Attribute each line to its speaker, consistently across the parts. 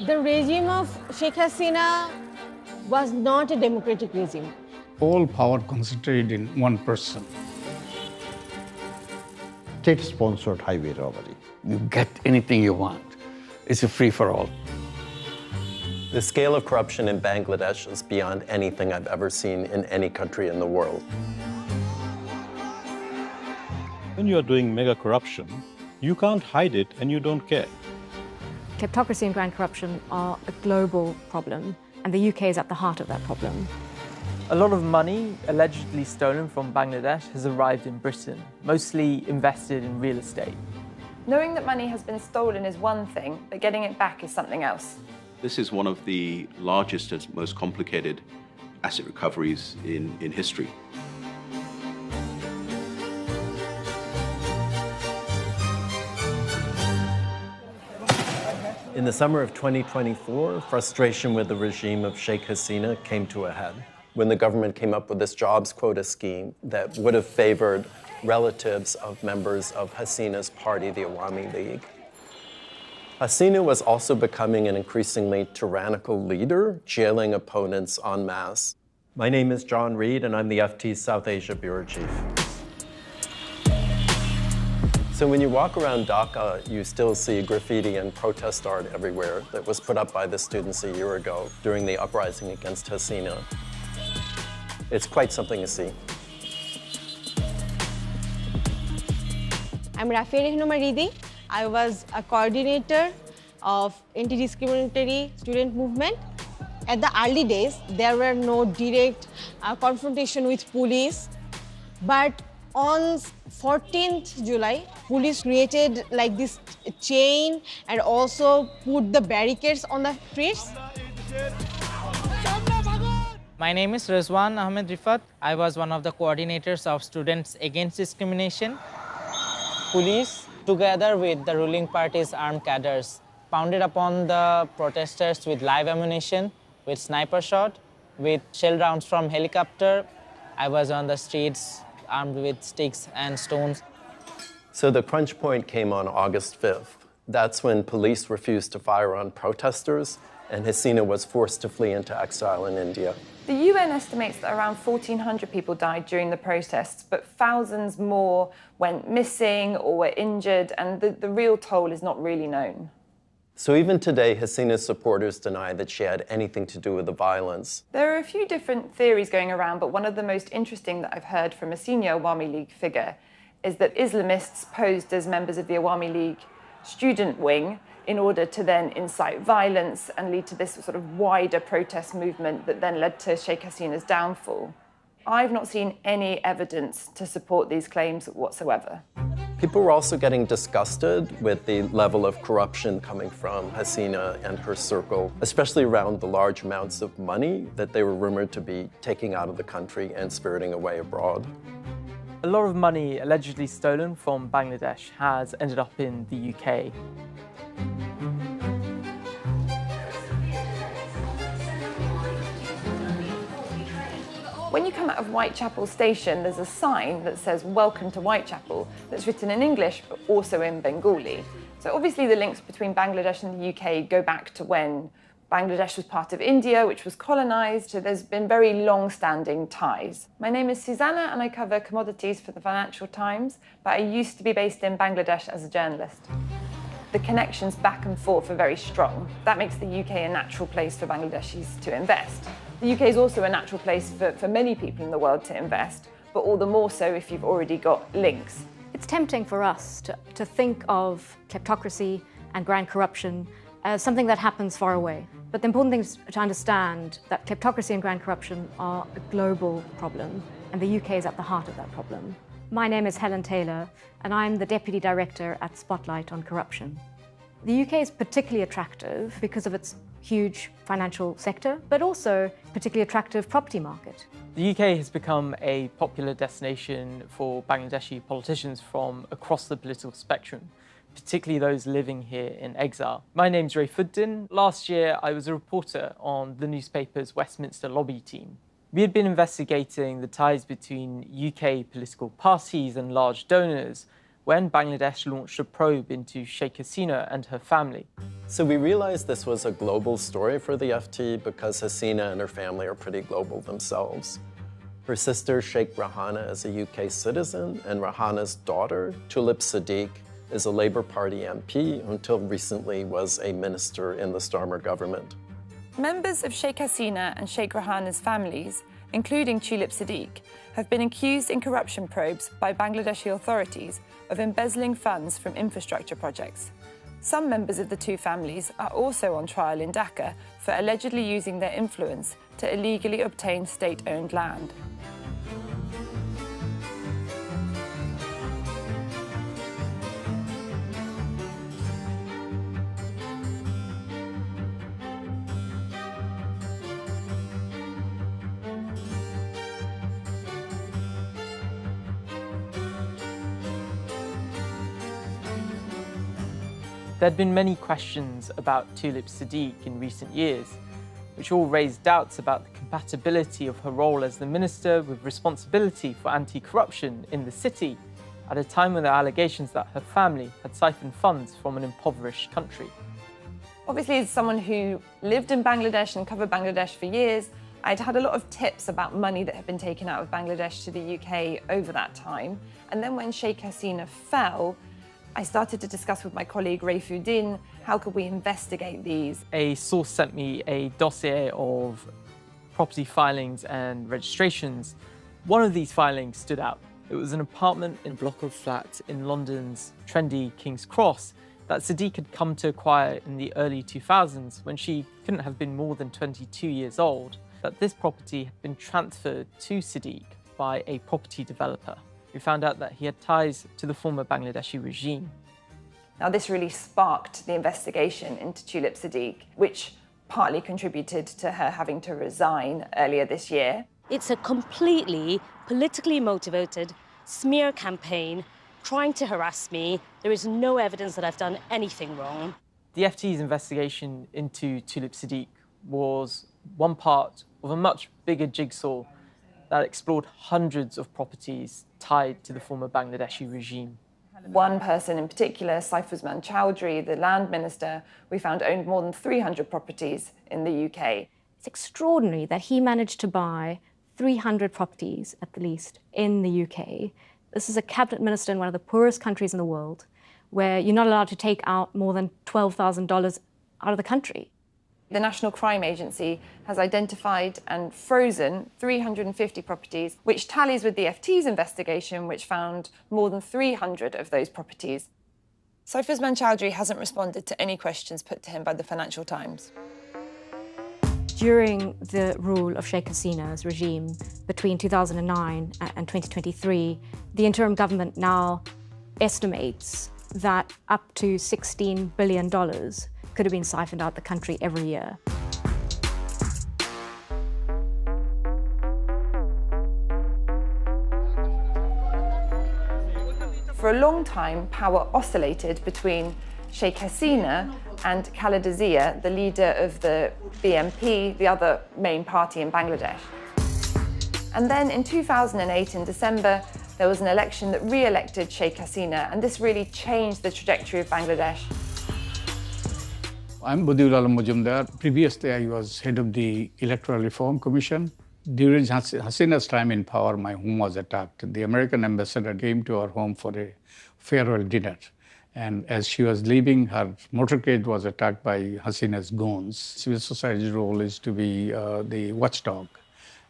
Speaker 1: The regime of Sheikh Hasina was not a democratic regime.
Speaker 2: All power concentrated in one person.
Speaker 3: State-sponsored highway robbery.
Speaker 2: You get anything you want. It's a free-for-all.
Speaker 4: The scale of corruption in Bangladesh is beyond anything I've ever seen in any country in the world.
Speaker 5: When you are doing mega corruption, you can't hide it and you don't care.
Speaker 6: Kleptocracy and grand corruption are a global problem, and the UK is at the heart of that problem.
Speaker 7: A lot of money allegedly stolen from Bangladesh has arrived in Britain, mostly invested in real estate.
Speaker 8: Knowing that money has been stolen is one thing, but getting it back is something else.
Speaker 9: This is one of the largest and most complicated asset recoveries in history.
Speaker 4: In the summer of 2024, frustration with the regime of Sheikh Hasina came to a head when the government came up with this jobs quota scheme that would have favored relatives of members of Hasina's party, the Awami League. Hasina was also becoming an increasingly tyrannical leader, jailing opponents en masse. My name is John Reed, and I'm the FT's South Asia Bureau Chief. So when you walk around Dhaka, you still see graffiti and protest art everywhere that was put up by the students a year ago during the uprising against Hasina. It's quite something to see.
Speaker 1: I'm Rafia Rehnuma Ridi. I was a coordinator of anti-discriminatory student movement. At the early days, there were no direct confrontation with police, but on 14th July, police created like this chain and also put the barricades on the streets.
Speaker 10: My name is Rizwan Ahmed Rifat. I was one of the coordinators of Students Against Discrimination. Police, together with the ruling party's armed cadres, pounded upon the protesters with live ammunition, with sniper shot, with shell rounds from helicopter. I was on the streets armed with sticks and stones.
Speaker 4: So the crunch point came on August 5th. That's when police refused to fire on protesters, and Hasina was forced to flee into exile in India.
Speaker 8: The UN estimates that around 1,400 people died during the protests, but thousands more went missing or were injured, and the real toll is not really known.
Speaker 4: So even today, Hasina's supporters deny that she had anything to do with the violence.
Speaker 8: There are a few different theories going around, but one of the most interesting that I've heard from a senior Awami League figure is that Islamists posed as members of the Awami League student wing in order to then incite violence and lead to this sort of wider protest movement that then led to Sheikh Hasina's downfall. I've not seen any evidence to support these claims whatsoever.
Speaker 4: People were also getting disgusted with the level of corruption coming from Hasina and her circle, especially around the large amounts of money that they were rumored to be taking out of the country and spiriting away abroad.
Speaker 7: A lot of money allegedly stolen from Bangladesh has ended up in the UK.
Speaker 8: When you come out of Whitechapel Station, there's a sign that says "Welcome to Whitechapel" that's written in English, but also in Bengali. So obviously the links between Bangladesh and the UK go back to when Bangladesh was part of India, which was colonised, so there's been very long-standing ties. My name is Susanna, and I cover commodities for the Financial Times, but I used to be based in Bangladesh as a journalist. The connections back and forth are very strong. That makes the UK a natural place for Bangladeshis to invest. The UK is also a natural place for many people in the world to invest, but all the more so if you've already got links.
Speaker 6: It's tempting for us to think of kleptocracy and grand corruption as something that happens far away. But the important thing is to understand that kleptocracy and grand corruption are a global problem, and the UK is at the heart of that problem. My name is Helen Taylor, and I'm the Deputy Director at Spotlight on Corruption. The UK is particularly attractive because of its huge financial sector, but also particularly attractive property market.
Speaker 7: The UK has become a popular destination for Bangladeshi politicians from across the political spectrum, particularly those living here in exile. My name's Ray Fuddin. Last year, I was a reporter on the newspaper's Westminster lobby team. We had been investigating the ties between UK political parties and large donors when Bangladesh launched a probe into Sheikh Hasina and her family.
Speaker 4: So we realized this was a global story for the FT because Hasina and her family are pretty global themselves. Her sister, Sheikh Rahana, is a UK citizen, and Rahana's daughter, Tulip Siddiq, is a Labour Party MP who until recently was a minister in the Starmer government.
Speaker 8: Members of Sheikh Hasina and Sheikh Rahana's families, including Tulip Siddiq, have been accused in corruption probes by Bangladeshi authorities of embezzling funds from infrastructure projects. Some members of the two families are also on trial in Dhaka for allegedly using their influence to illegally obtain state-owned land.
Speaker 7: There had been many questions about Tulip Siddiq in recent years, which all raised doubts about the compatibility of her role as the minister with responsibility for anti-corruption in the city at a time when there are allegations that her family had siphoned funds from an impoverished country.
Speaker 8: Obviously, as someone who lived in Bangladesh and covered Bangladesh for years, I'd had a lot of tips about money that had been taken out of Bangladesh to the UK over that time. And then when Sheikh Hasina fell, I started to discuss with my colleague Raifuddin, how could we investigate these?
Speaker 7: A source sent me a dossier of property filings and registrations. One of these filings stood out. It was an apartment in a block of flats in London's trendy King's Cross that Siddiq had come to acquire in the early 2000s when she couldn't have been more than 22 years old. That this property had been transferred to Siddiq by a property developer. We found out that he had ties to the former Bangladeshi regime.
Speaker 8: Now, this really sparked the investigation into Tulip Siddiq, which partly contributed to her having to resign earlier this year.
Speaker 11: It's a completely politically motivated smear campaign trying to harass me. There is no evidence that I've done anything wrong.
Speaker 7: The FT's investigation into Tulip Siddiq was one part of a much bigger jigsaw that explored hundreds of properties tied to the former Bangladeshi regime.
Speaker 8: One person in particular, Saifuzman Chowdhury, the land minister, we found owned more than 300 properties in the UK.
Speaker 6: It's extraordinary that he managed to buy 300 properties, at the least, in the UK. This is a cabinet minister in one of the poorest countries in the world, where you're not allowed to take out more than $12,000 out of the country.
Speaker 8: The National Crime Agency has identified and frozen 350 properties, which tallies with the FT's investigation, which found more than 300 of those properties. Saifuzman Chowdhury hasn't responded to any questions put to him by the Financial Times.
Speaker 6: During the rule of Sheikh Hasina's regime between 2009 and 2023, the interim government now estimates that up to $16 billion could have been siphoned out the country every year.
Speaker 8: For a long time, power oscillated between Sheikh Hasina and Khaleda Zia, the leader of the BNP, the other main party in Bangladesh. And then in 2008, in December, there was an election that re-elected Sheikh Hasina, and this really changed the trajectory of Bangladesh.
Speaker 2: I'm Badiul Alam Majumdar. Previously, I was head of the Electoral Reform Commission. During Hasina's time in power, my home was attacked. The American ambassador came to our home for a farewell dinner. And as she was leaving, her motorcade was attacked by Hasina's goons. Civil society's role is to be the watchdog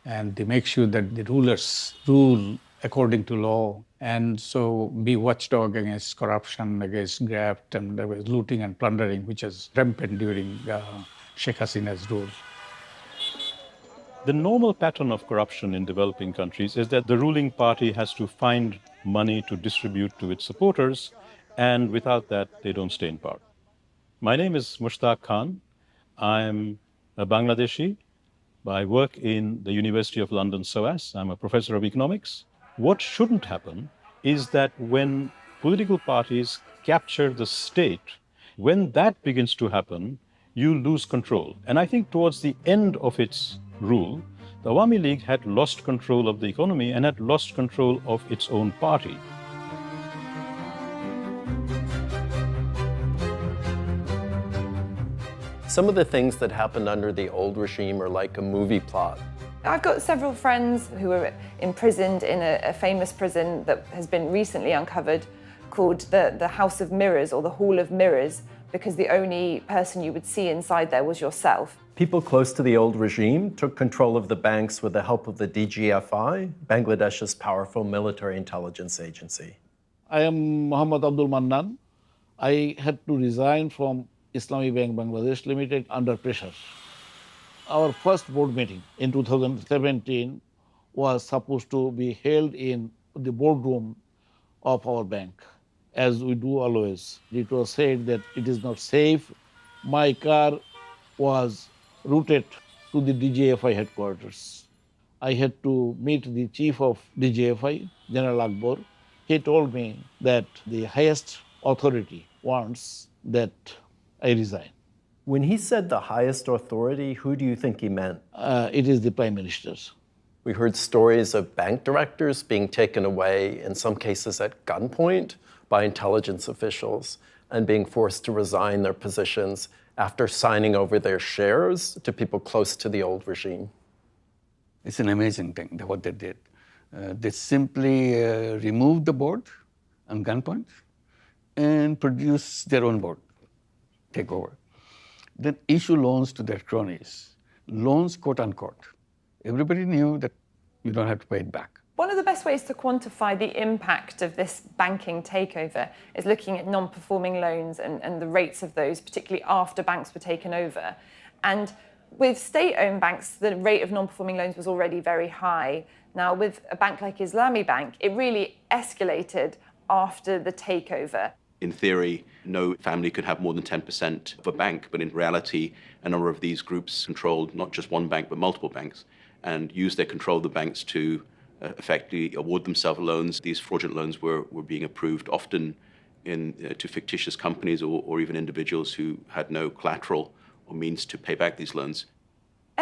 Speaker 2: and to make sure that the rulers rule according to law, and so be watchdog against corruption, against graft, and there was looting and plundering, which is rampant during Sheikh Hasina's rule.
Speaker 5: The normal pattern of corruption in developing countries is that the ruling party has to find money to distribute to its supporters, and without that, they don't stay in power. My name is Mushtaq Khan. I'm a Bangladeshi. I work in the University of London, SOAS. I'm a professor of economics. What shouldn't happen is that when political parties capture the state, when that begins to happen, you lose control. And I think towards the end of its rule, the Awami League had lost control of the economy and had lost control of its own party.
Speaker 4: Some of the things that happened under the old regime are like a movie plot.
Speaker 8: I've got several friends who are imprisoned in a famous prison that has been recently uncovered called the House of Mirrors or the Hall of Mirrors, because the only person you would see inside there was yourself.
Speaker 4: People close to the old regime took control of the banks with the help of the DGFI, Bangladesh's powerful military intelligence agency.
Speaker 12: I am Muhammad Abdul Mannan. I had to resign from Islami Bank Bangladesh Limited under pressure. Our first board meeting in 2017 was supposed to be held in the boardroom of our bank, as we do always. It was said that it is not safe. My car was routed to the DGFI headquarters. I had to meet the chief of DGFI, General Akbar. He told me that the highest authority wants that I resign.
Speaker 4: When he said the highest authority, who do you think he meant?
Speaker 12: It is the Prime Minister.
Speaker 4: We heard stories of bank directors being taken away, in some cases at gunpoint, by intelligence officials and being forced to resign their positions after signing over their shares to people close to the old regime.
Speaker 2: It's an amazing thing, what they did. They simply removed the board on gunpoint and produced their own board, take over. Then issue loans to their cronies, loans quote unquote. Everybody knew that you don't have to pay it back.
Speaker 8: One of the best ways to quantify the impact of this banking takeover is looking at non-performing loans and the rates of those, particularly after banks were taken over. And with state-owned banks, the rate of non-performing loans was already very high. Now, with a bank like Islami Bank, it really escalated after the takeover.
Speaker 9: In theory, no family could have more than 10% of a bank, but in reality, a number of these groups controlled not just one bank, but multiple banks, and used their control of the banks to effectively award themselves loans. These fraudulent loans were being approved often to fictitious companies or even individuals who had no collateral or means to pay back these loans.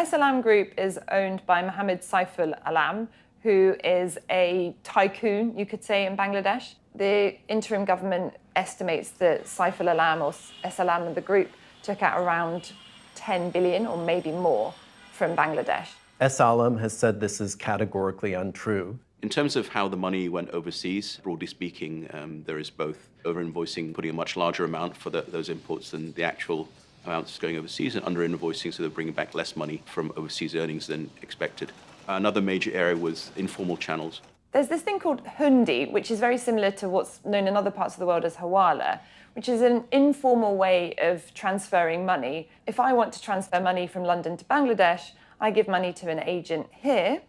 Speaker 8: Salam Group is owned by Mohammed Saiful Alam, who is a tycoon, you could say, in Bangladesh. The interim government estimates that Saiful Alam or Salam and the group took out around 10 billion or maybe more from Bangladesh.
Speaker 4: Salam has said this is categorically untrue.
Speaker 9: In terms of how the money went overseas, broadly speaking, there is both over-invoicing, putting a much larger amount for those imports than the actual amounts going overseas, and under-invoicing, so they're bringing back less money from overseas earnings than expected. Another major area was informal channels.
Speaker 8: There's this thing called hundi, which is very similar to what's known in other parts of the world as hawala, which is an informal way of transferring money. If I want to transfer money from London to Bangladesh, I give money to an agent here,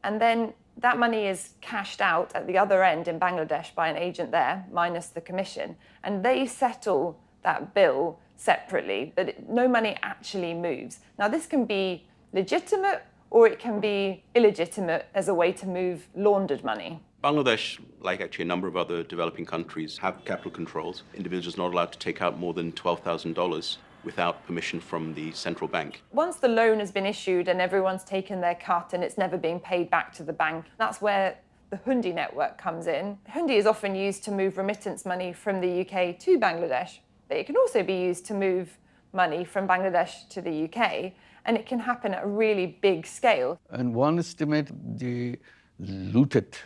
Speaker 8: and then that money is cashed out at the other end in Bangladesh by an agent there, minus the commission, and they settle that bill separately, but no money actually moves. Now, this can be legitimate or it can be illegitimate as a way to move laundered money.
Speaker 9: Bangladesh, like actually a number of other developing countries, have capital controls. Individuals are not allowed to take out more than $12,000 without permission from the central bank.
Speaker 8: Once the loan has been issued and everyone's taken their cut and it's never being paid back to the bank, that's where the hundi network comes in. Hundi is often used to move remittance money from the UK to Bangladesh, but it can also be used to move money from Bangladesh to the UK, and it can happen at a really big scale.
Speaker 2: And one estimate, they looted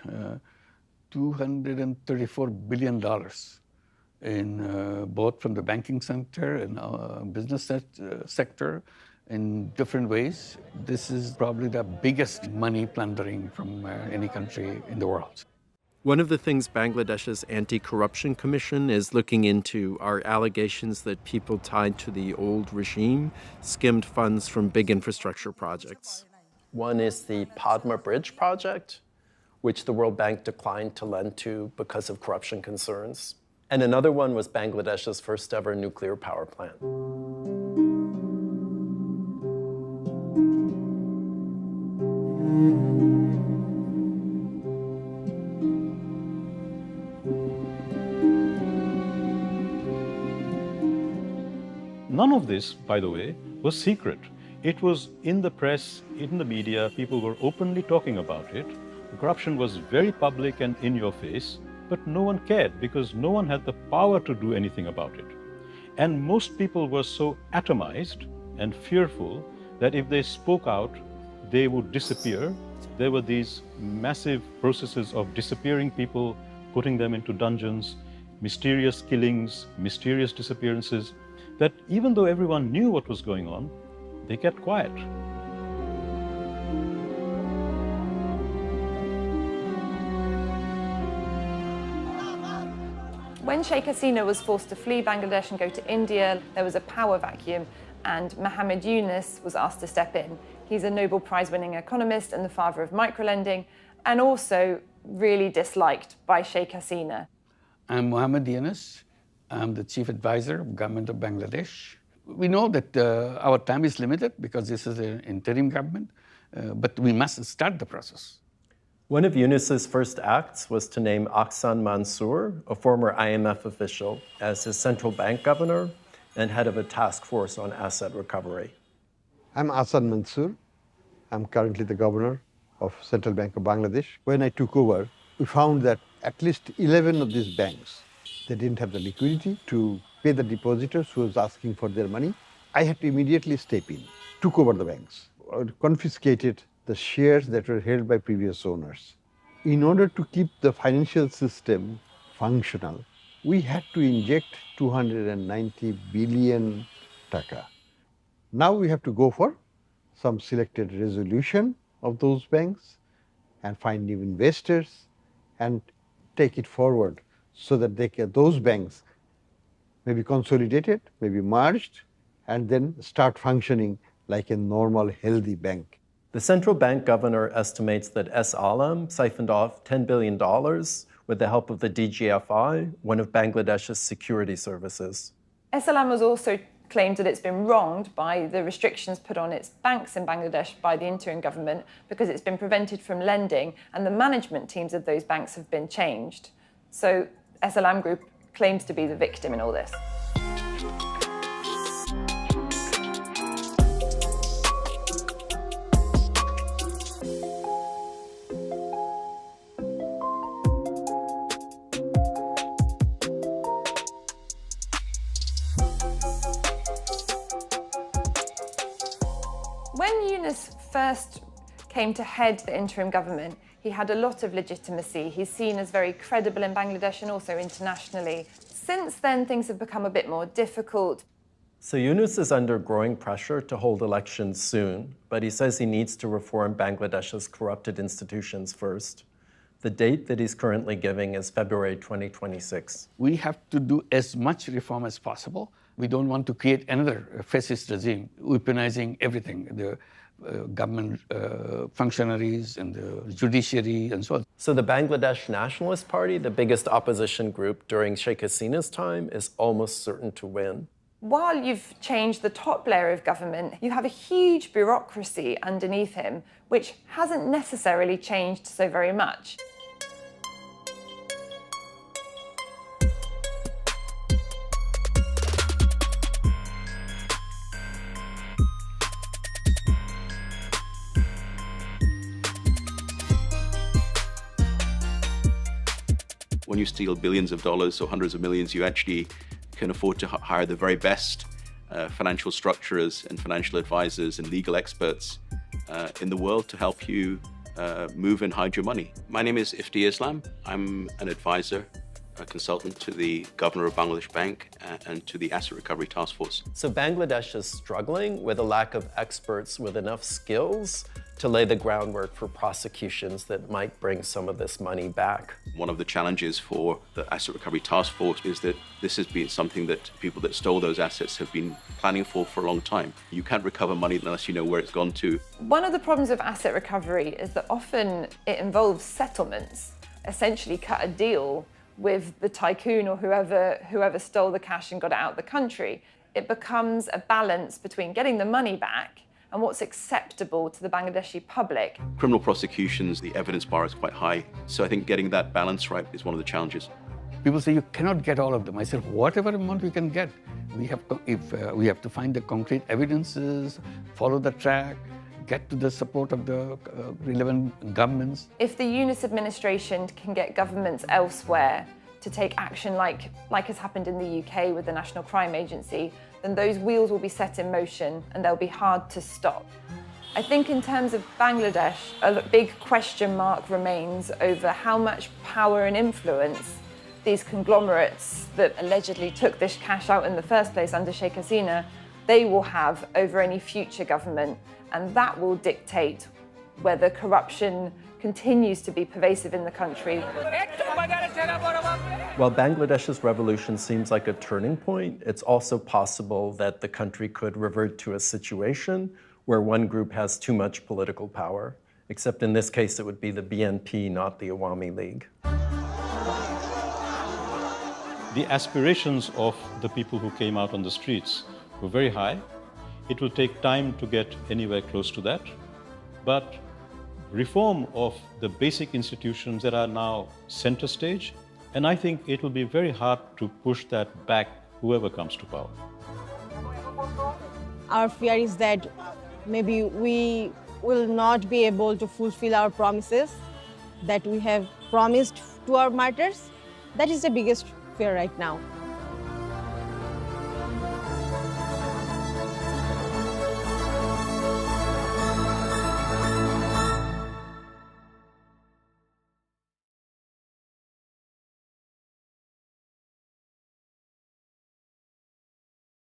Speaker 2: $234 billion in both from the banking sector and business sector in different ways. This is probably the biggest money plundering from any country in the world.
Speaker 4: One of the things Bangladesh's Anti-Corruption Commission is looking into are allegations that people tied to the old regime skimmed funds from big infrastructure projects. One is the Padma Bridge project, which the World Bank declined to lend to because of corruption concerns. And another one was Bangladesh's first ever nuclear power plant.
Speaker 5: None of this, by the way, was secret. It was in the press, in the media, people were openly talking about it. The corruption was very public and in your face, but no one cared because no one had the power to do anything about it. And most people were so atomized and fearful that if they spoke out, they would disappear. There were these massive processes of disappearing people, putting them into dungeons, mysterious killings, mysterious disappearances, that even though everyone knew what was going on, they kept quiet.
Speaker 8: When Sheikh Hasina was forced to flee Bangladesh and go to India, there was a power vacuum, and Muhammad Yunus was asked to step in. He's a Nobel Prize-winning economist and the father of microlending, and also really disliked by Sheikh Hasina.
Speaker 13: I'm Muhammad Yunus. I'm the chief advisor of government of Bangladesh. We know that our time is limited because this is an interim government, but we must start the process.
Speaker 4: One of Yunus's first acts was to name Ahsan Mansour, a former IMF official, as his central bank governor and head of a task force on asset recovery.
Speaker 3: I'm Ahsan Mansour. I'm currently the governor of Central Bank of Bangladesh. When I took over, we found that at least 11 of these banks, they didn't have the liquidity to pay the depositors who was asking for their money. I had to immediately step in, took over the banks, confiscated the shares that were held by previous owners. In order to keep the financial system functional, we had to inject 290 billion taka. Now we have to go for some selected resolution of those banks and find new investors and take it forward so that those banks may be consolidated, may be merged, and then start functioning like a normal, healthy bank.
Speaker 4: The central bank governor estimates that S. Alam siphoned off $10 billion with the help of the DGFI, one of Bangladesh's security services.
Speaker 8: S. Alam has also claimed that it's been wronged by the restrictions put on its banks in Bangladesh by the interim government because it's been prevented from lending and the management teams of those banks have been changed. So S. Alam Group claims to be the victim in all this. When Yunus first came to head the interim government, he had a lot of legitimacy. He's seen as very credible in Bangladesh and also internationally. Since then, things have become a bit more difficult.
Speaker 4: So Yunus is under growing pressure to hold elections soon, but he says he needs to reform Bangladesh's corrupted institutions first. The date that he's currently giving is February 2026.
Speaker 13: We have to do as much reform as possible. We don't want to create another fascist regime, weaponizing everything, the government functionaries and the judiciary and so on.
Speaker 4: So the Bangladesh Nationalist Party, the biggest opposition group during Sheikh Hasina's time, is almost certain to win.
Speaker 8: While you've changed the top layer of government, you have a huge bureaucracy underneath him, which hasn't necessarily changed so very much.
Speaker 9: When you steal billions of dollars or hundreds of millions, you actually can afford to hire the very best financial structurers and financial advisors and legal experts in the world to help you move and hide your money. My name is Ifti Islam. I'm an advisor, a consultant to the governor of Bangladesh Bank and to the Asset Recovery Task Force.
Speaker 4: So Bangladesh is struggling with a lack of experts with enough skills to lay the groundwork for prosecutions that might bring some of this money back.
Speaker 9: One of the challenges for the Asset Recovery Task Force is that this has been something that people that stole those assets have been planning for a long time. You can't recover money unless you know where it's gone to.
Speaker 8: One of the problems of asset recovery is that often it involves settlements, essentially cut a deal with the tycoon or whoever stole the cash and got it out of the country. It becomes a balance between getting the money back and what's acceptable to the Bangladeshi public.
Speaker 9: Criminal prosecutions, the evidence bar is quite high. So I think getting that balance right is one of the challenges.
Speaker 13: People say you cannot get all of them. I said, whatever amount we can get. We have to find the concrete evidences, follow the track, get to the support of the relevant governments.
Speaker 8: If the Yunus administration can get governments elsewhere to take action like has happened in the UK with the National Crime Agency, then those wheels will be set in motion and they'll be hard to stop. I think in terms of Bangladesh, a big question mark remains over how much power and influence these conglomerates that allegedly took this cash out in the first place under Sheikh Hasina, they will have over any future government, and that will dictate whether corruption continues to be pervasive in the country.
Speaker 4: While Bangladesh's revolution seems like a turning point, it's also possible that the country could revert to a situation where one group has too much political power, except in this case it would be the BNP, not the Awami League.
Speaker 5: The aspirations of the people who came out on the streets were very high. It will take time to get anywhere close to that, but reform of the basic institutions that are now center stage, and I think it will be very hard to push that back, whoever comes to power.
Speaker 1: Our fear is that maybe we will not be able to fulfill our promises that we have promised to our martyrs. That is the biggest fear right now.